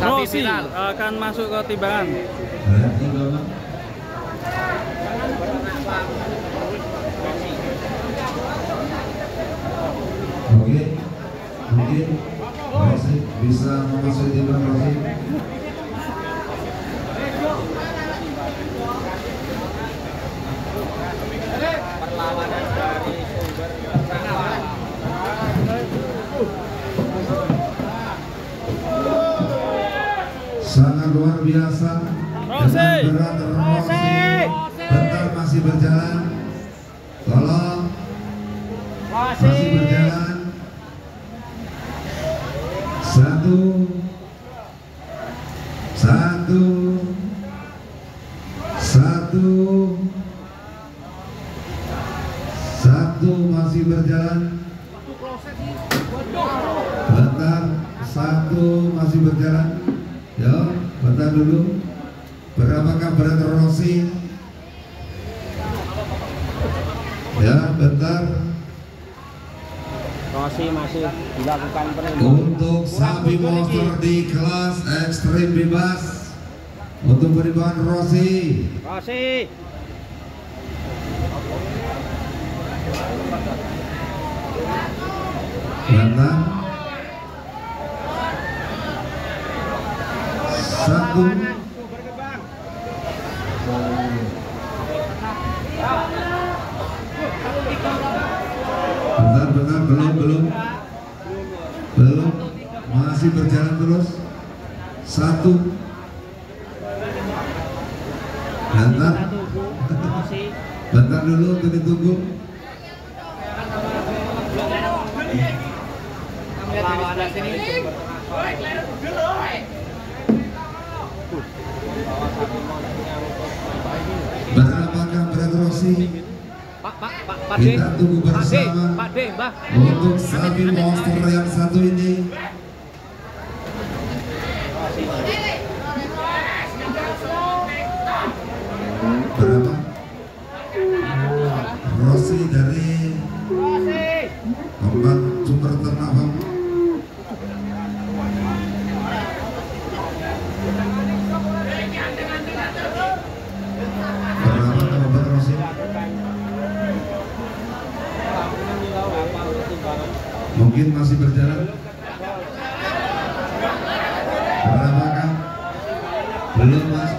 Rossi akan masuk ke timbangan. Oke, mungkin Rossi bisa memasuki timbangan Rossi. Perlawanan dari sumber sangat luar biasa. Rossi. Berat Rossi. Bentar masih berjalan. Tolong. Masih berjalan. Satu. Masih berjalan. Bentar. Satu masih berjalan. Ya, bentar dulu. Berapakah berat Rossi? Ya, bentar. Rossi masih dilakukan penerimaan. Untuk sapi monster di kelas ekstrim bebas, untuk penerimaan Rossi. Bentar. Satu. Bentar, belum, masih berjalan terus. Satu. Bentar dulu, untuk ditunggu. Berapakah berat Rossi? Kita tunggu bersama untuk sapi monster yang satu ini. Berapa? Rossi dari tempat sumber ternak Bang. Mungkin masih berjalan. Berapakah? Belum mas.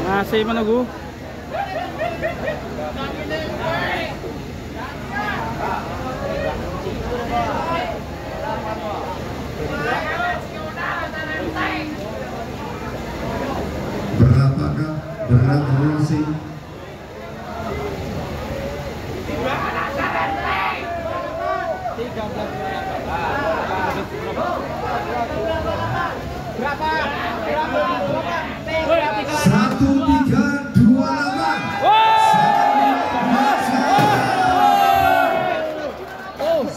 Masih menunggu. Berapakah berat Rossi? Berapa? 1328.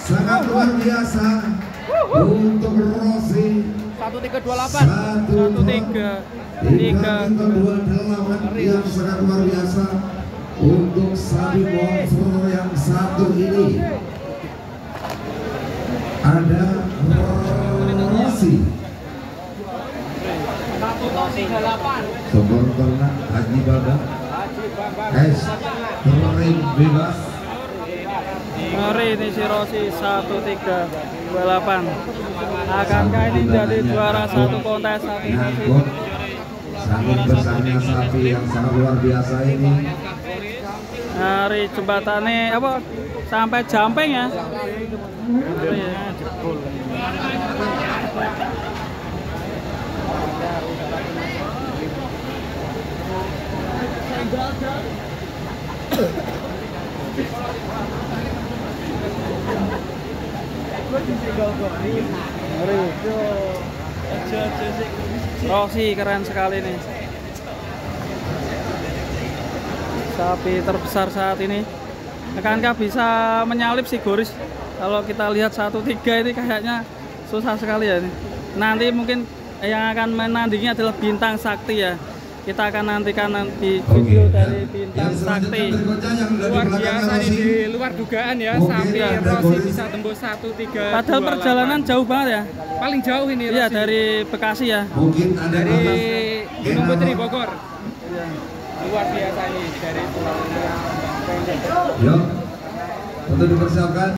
Sangat luar biasa untuk Rossi. 1328 yang sangat luar biasa untuk sapi monster yang satu ini. Ada Rossi. Sumber ternak Haji Baba. Ekstrim bebas. Ngeri ini si Rossi 1328. Akankah ini jadi juara satu kontes sapi Rossi? Sangat besarnya sapi yang sangat luar biasa ini. Ngeri jembatannya apa? Sampai jumping ya. Rossi keren sekali nih. Sapi terbesar saat ini. Akankah bisa menyalip si Goris? Kalau kita lihat 13 ini kayaknya susah sekali ya ini. Nanti mungkin yang akan menandingi adalah Bintang Sakti ya. kita akan nantikan nanti video dari Bintang Sakti. Luar biasa ini, di luar dugaan ya, sapi Rossi bisa tembus 1.328. Padahal perjalanan jauh banget ya. Paling jauh ini Iya, Rossi. dari Bekasi ya. Dari Gunung Putri Bogor. Iya. Luar biasa ini dari Pulau. Yuk, untuk dipersiapkan.